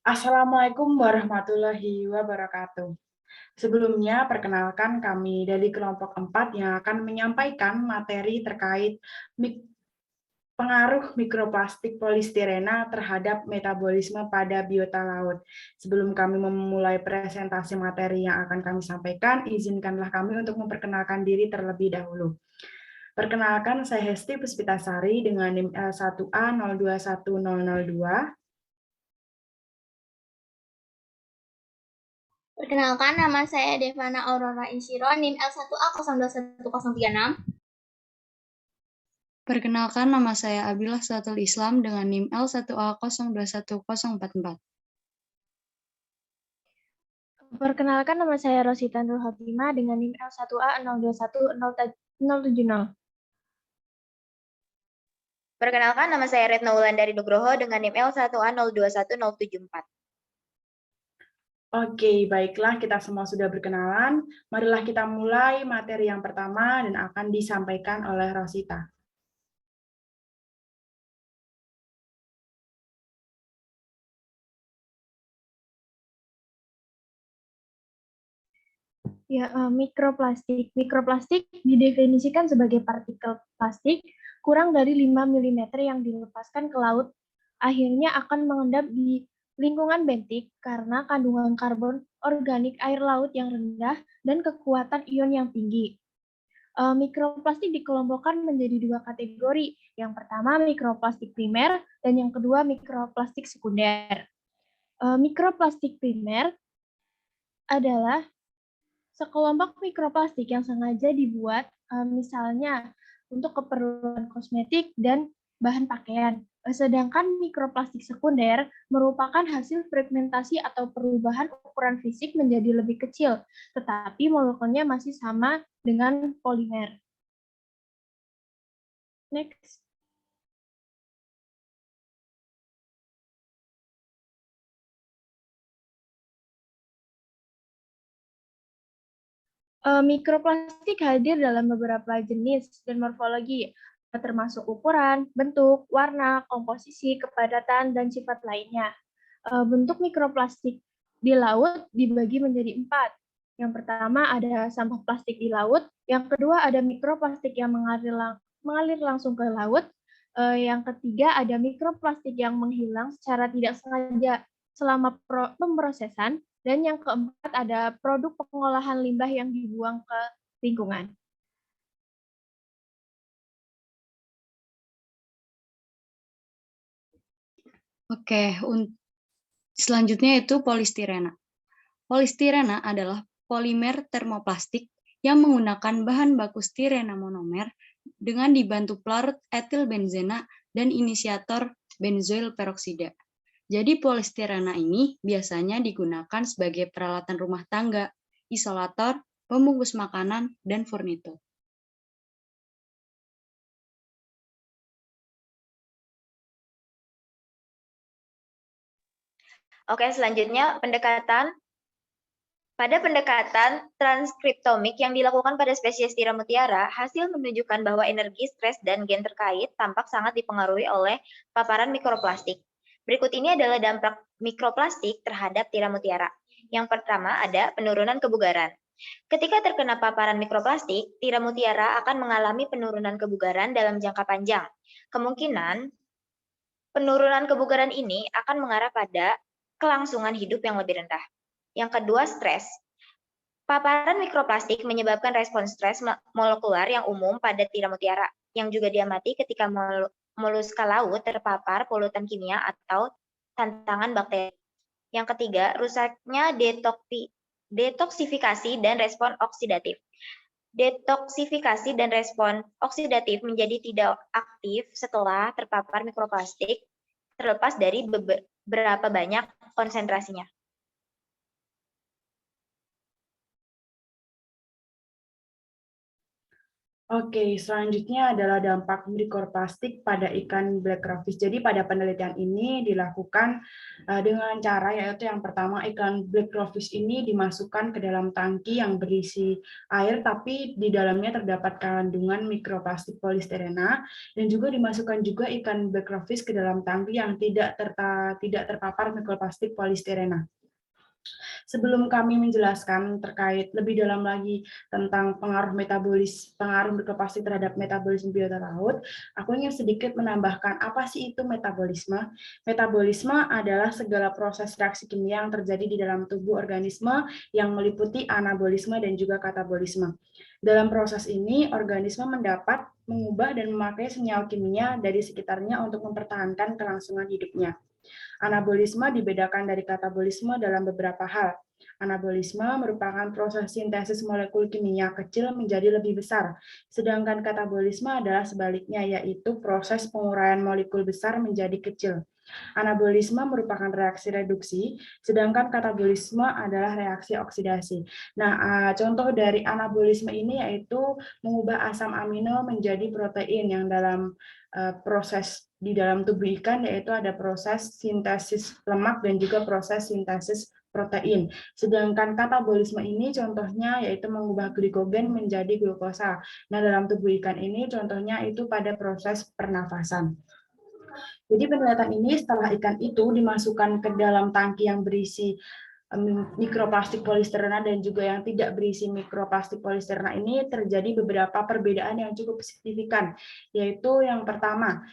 Assalamualaikum warahmatullahi wabarakatuh. Sebelumnya, perkenalkan kami dari kelompok 4 yang akan menyampaikan materi terkait pengaruh mikroplastik polistirena terhadap metabolisme pada biota laut. Sebelum kami memulai presentasi materi yang akan kami sampaikan, izinkanlah kami untuk memperkenalkan diri terlebih dahulu. Perkenalkan, saya Hesti Puspitasari dengan NIM L1A021002. Perkenalkan, nama saya Devana Aurora Insyiro, NIM L1A021036. Perkenalkan, nama saya Abilah Suatul Islam dengan NIM L1A021044. Perkenalkan, nama saya Rosita Nur Hatimah dengan NIM L1A021070. Perkenalkan, nama saya Retno Wulandari Nugroho dengan NIM L1A021074. Oke, baiklah, kita semua sudah berkenalan. Marilah kita mulai materi yang pertama dan akan disampaikan oleh Rosita. Ya, mikroplastik. Mikroplastik didefinisikan sebagai partikel plastik kurang dari 5 mm yang dilepaskan ke laut, akhirnya akan mengendap di lingkungan bentik karena kandungan karbon organik air laut yang rendah dan kekuatan ion yang tinggi. Mikroplastik dikelompokkan menjadi dua kategori. Yang pertama mikroplastik primer dan yang kedua mikroplastik sekunder. Mikroplastik primer adalah sekelompok mikroplastik yang sengaja dibuat misalnya untuk keperluan kosmetik dan bahan pakaian. Sedangkan mikroplastik sekunder merupakan hasil fragmentasi atau perubahan ukuran fisik menjadi lebih kecil, tetapi molekulnya masih sama dengan polimer. Next. Mikroplastik hadir dalam beberapa jenis dan morfologi, termasuk ukuran, bentuk, warna, komposisi, kepadatan, dan sifat lainnya. Bentuk mikroplastik di laut dibagi menjadi 4. Yang pertama ada sampah plastik di laut, yang kedua ada mikroplastik yang mengalir langsung ke laut, yang ketiga ada mikroplastik yang menghilang secara tidak sengaja selama pemrosesan, dan yang keempat ada produk pengolahan limbah yang dibuang ke lingkungan. Oke, selanjutnya itu polistirena. Polistirena adalah polimer termoplastik yang menggunakan bahan baku stirena monomer dengan dibantu pelarut etil benzena dan inisiator benzoil peroksida. Jadi polistirena ini biasanya digunakan sebagai peralatan rumah tangga, isolator, pembungkus makanan, dan furnitur. Oke, selanjutnya pada pendekatan transkriptomik yang dilakukan pada spesies tiram mutiara, hasil menunjukkan bahwa energi, stres, dan gen terkait tampak sangat dipengaruhi oleh paparan mikroplastik. Berikut ini adalah dampak mikroplastik terhadap tiram mutiara. Yang pertama ada penurunan kebugaran. Ketika terkena paparan mikroplastik, tiram mutiara akan mengalami penurunan kebugaran dalam jangka panjang. Kemungkinan penurunan kebugaran ini akan mengarah pada kelangsungan hidup yang lebih rendah. Yang kedua, stres. Paparan mikroplastik menyebabkan respons stres molekular yang umum pada tiram mutiara, yang juga diamati ketika moluska laut terpapar polutan kimia atau tantangan bakteri. Yang ketiga, rusaknya detoksifikasi dan respon oksidatif. Detoksifikasi dan respon oksidatif menjadi tidak aktif setelah terpapar mikroplastik, terlepas dari berapa banyak konsentrasinya. Oke, selanjutnya adalah dampak mikroplastik pada ikan black crayfish. Jadi pada penelitian ini dilakukan dengan cara yaitu yang pertama ikan black crayfish ini dimasukkan ke dalam tangki yang berisi air tapi di dalamnya terdapat kandungan mikroplastik polistirena dan juga dimasukkan juga ikan black crayfish ke dalam tangki yang tidak terpapar mikroplastik polistirena. Sebelum kami menjelaskan terkait lebih dalam lagi tentang pengaruh mikroplastik terhadap metabolisme biota laut, aku ingin sedikit menambahkan apa sih itu metabolisme. Metabolisme adalah segala proses reaksi kimia yang terjadi di dalam tubuh organisme yang meliputi anabolisme dan juga katabolisme. Dalam proses ini, organisme mendapat, mengubah, dan memakai senyawa kimia dari sekitarnya untuk mempertahankan kelangsungan hidupnya. Anabolisme dibedakan dari katabolisme dalam beberapa hal. Anabolisme merupakan proses sintesis molekul kimia kecil menjadi lebih besar, sedangkan katabolisme adalah sebaliknya, yaitu proses penguraian molekul besar menjadi kecil. Anabolisme merupakan reaksi reduksi, sedangkan katabolisme adalah reaksi oksidasi. Nah, contoh dari anabolisme ini yaitu mengubah asam amino menjadi protein yang dalam proses di dalam tubuh ikan, yaitu ada proses sintesis lemak dan juga proses sintesis protein. Sedangkan katabolisme ini contohnya yaitu mengubah glikogen menjadi glukosa. Nah, dalam tubuh ikan ini contohnya itu pada proses pernafasan. Jadi penelitian ini setelah ikan itu dimasukkan ke dalam tangki yang berisi mikroplastik polistirena dan juga yang tidak berisi mikroplastik polistirena ini terjadi beberapa perbedaan yang cukup signifikan, yaitu yang pertama,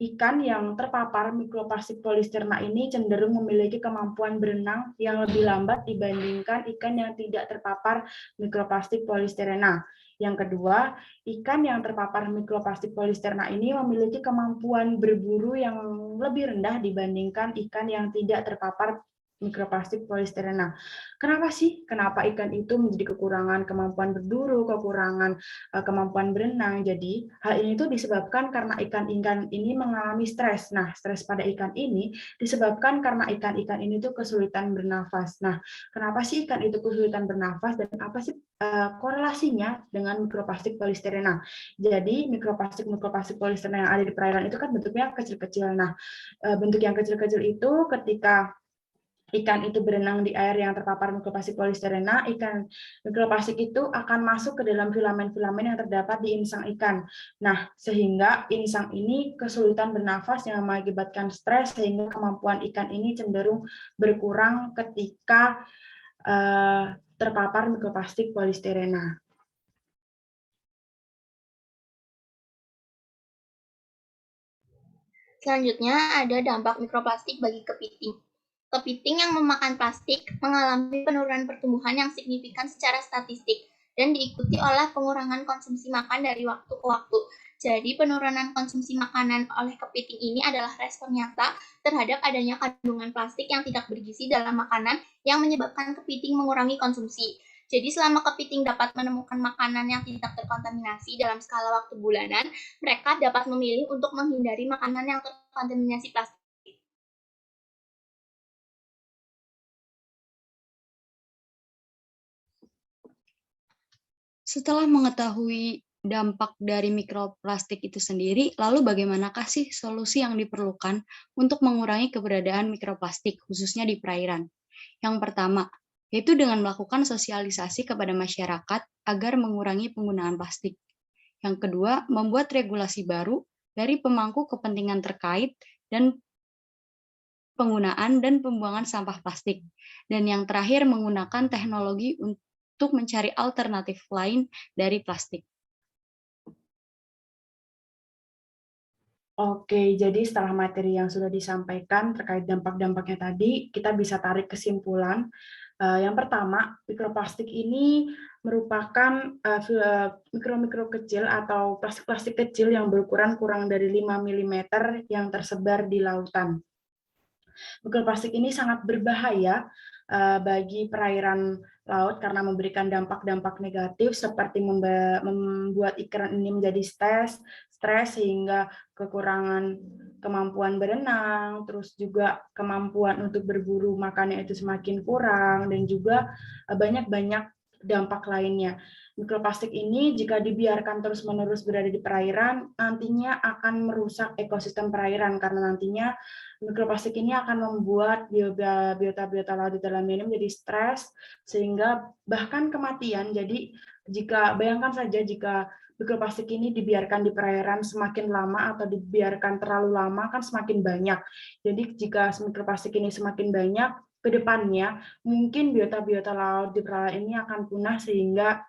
ikan yang terpapar mikroplastik polistirena ini cenderung memiliki kemampuan berenang yang lebih lambat dibandingkan ikan yang tidak terpapar mikroplastik polistirena. Yang kedua, ikan yang terpapar mikroplastik polistirena ini memiliki kemampuan berburu yang lebih rendah dibandingkan ikan yang tidak terpapar mikroplastik polistirena. Kenapa sih? Kenapa ikan itu menjadi kekurangan kemampuan berburu, kekurangan kemampuan berenang? Jadi, hal ini tuh disebabkan karena ikan-ikan ini mengalami stres. Nah, stres pada ikan ini disebabkan karena ikan-ikan ini tuh kesulitan bernafas. Nah, kenapa sih ikan itu kesulitan bernafas dan apa sih korelasinya dengan mikroplastik polistirena? Jadi, mikroplastik polistirena yang ada di perairan itu kan bentuknya kecil-kecil. Nah, bentuk yang kecil-kecil itu ketika ikan itu berenang di air yang terpapar mikroplastik polistirena, ikan mikroplastik itu akan masuk ke dalam filamen-filamen yang terdapat di insang ikan. Nah, sehingga insang ini kesulitan bernafas yang mengakibatkan stres, sehingga kemampuan ikan ini cenderung berkurang ketika terpapar mikroplastik polistirena. Selanjutnya ada dampak mikroplastik bagi kepiting. Kepiting yang memakan plastik mengalami penurunan pertumbuhan yang signifikan secara statistik dan diikuti oleh pengurangan konsumsi makan dari waktu ke waktu. Jadi penurunan konsumsi makanan oleh kepiting ini adalah respon nyata terhadap adanya kandungan plastik yang tidak bergizi dalam makanan yang menyebabkan kepiting mengurangi konsumsi. Jadi selama kepiting dapat menemukan makanan yang tidak terkontaminasi dalam skala waktu bulanan, mereka dapat memilih untuk menghindari makanan yang terkontaminasi plastik. Setelah mengetahui dampak dari mikroplastik itu sendiri, lalu bagaimanakah sih solusi yang diperlukan untuk mengurangi keberadaan mikroplastik, khususnya di perairan? Yang pertama, yaitu dengan melakukan sosialisasi kepada masyarakat agar mengurangi penggunaan plastik. Yang kedua, membuat regulasi baru dari pemangku kepentingan terkait dan penggunaan dan pembuangan sampah plastik. Dan yang terakhir, menggunakan teknologi untuk mencari alternatif lain dari plastik. Oke, jadi setelah materi yang sudah disampaikan terkait dampak-dampaknya tadi, kita bisa tarik kesimpulan. Yang pertama, mikroplastik ini merupakan mikro-mikro kecil atau plastik-plastik kecil yang berukuran kurang dari 5 mm yang tersebar di lautan. Mikroplastik ini sangat berbahaya bagi perairan laut karena memberikan dampak-dampak negatif seperti membuat ikan ini menjadi stres sehingga kekurangan kemampuan berenang, terus juga kemampuan untuk berburu makannya itu semakin kurang, dan juga banyak-banyak dampak lainnya. Mikroplastik ini jika dibiarkan terus-menerus berada di perairan, nantinya akan merusak ekosistem perairan karena nantinya mikroplastik ini akan membuat biota laut di dalamnya ini menjadi stres sehingga bahkan kematian. Jadi bayangkan saja jika mikroplastik ini dibiarkan di perairan semakin lama atau dibiarkan terlalu lama kan semakin banyak. Jadi jika mikroplastik ini semakin banyak, ke depannya mungkin biota laut di perairan ini akan punah sehingga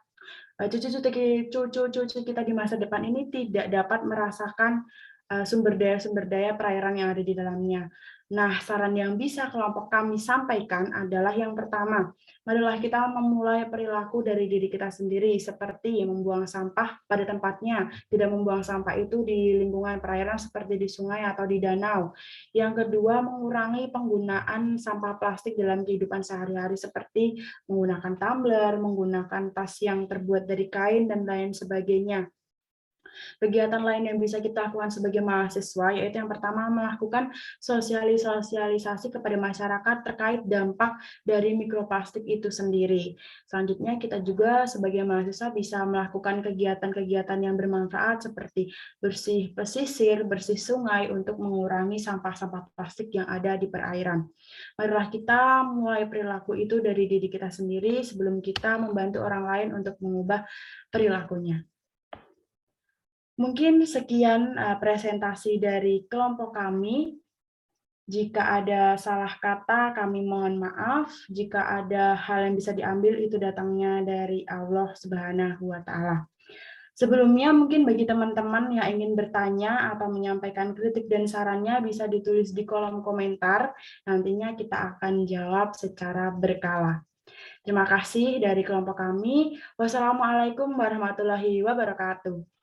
cucu-cucu kita di masa depan ini tidak dapat merasakan sumber daya perairan yang ada di dalamnya. Nah, saran yang bisa kelompok kami sampaikan adalah yang pertama, marilah kita memulai perilaku dari diri kita sendiri, seperti membuang sampah pada tempatnya, tidak membuang sampah itu di lingkungan perairan seperti di sungai atau di danau. Yang kedua, mengurangi penggunaan sampah plastik dalam kehidupan sehari-hari seperti menggunakan tumbler, menggunakan tas yang terbuat dari kain, dan lain sebagainya. Kegiatan lain yang bisa kita lakukan sebagai mahasiswa yaitu yang pertama melakukan sosialisasi kepada masyarakat terkait dampak dari mikroplastik itu sendiri. Selanjutnya kita juga sebagai mahasiswa bisa melakukan kegiatan-kegiatan yang bermanfaat seperti bersih pesisir, bersih sungai untuk mengurangi sampah-sampah plastik yang ada di perairan. Marilah kita mulai perilaku itu dari diri kita sendiri sebelum kita membantu orang lain untuk mengubah perilakunya. Mungkin sekian presentasi dari kelompok kami. Jika ada salah kata, kami mohon maaf. Jika ada hal yang bisa diambil, itu datangnya dari Allah Subhanahu wa Ta'ala. Sebelumnya, mungkin bagi teman-teman yang ingin bertanya atau menyampaikan kritik dan sarannya, bisa ditulis di kolom komentar. Nantinya kita akan jawab secara berkala. Terima kasih dari kelompok kami. Wassalamualaikum warahmatullahi wabarakatuh.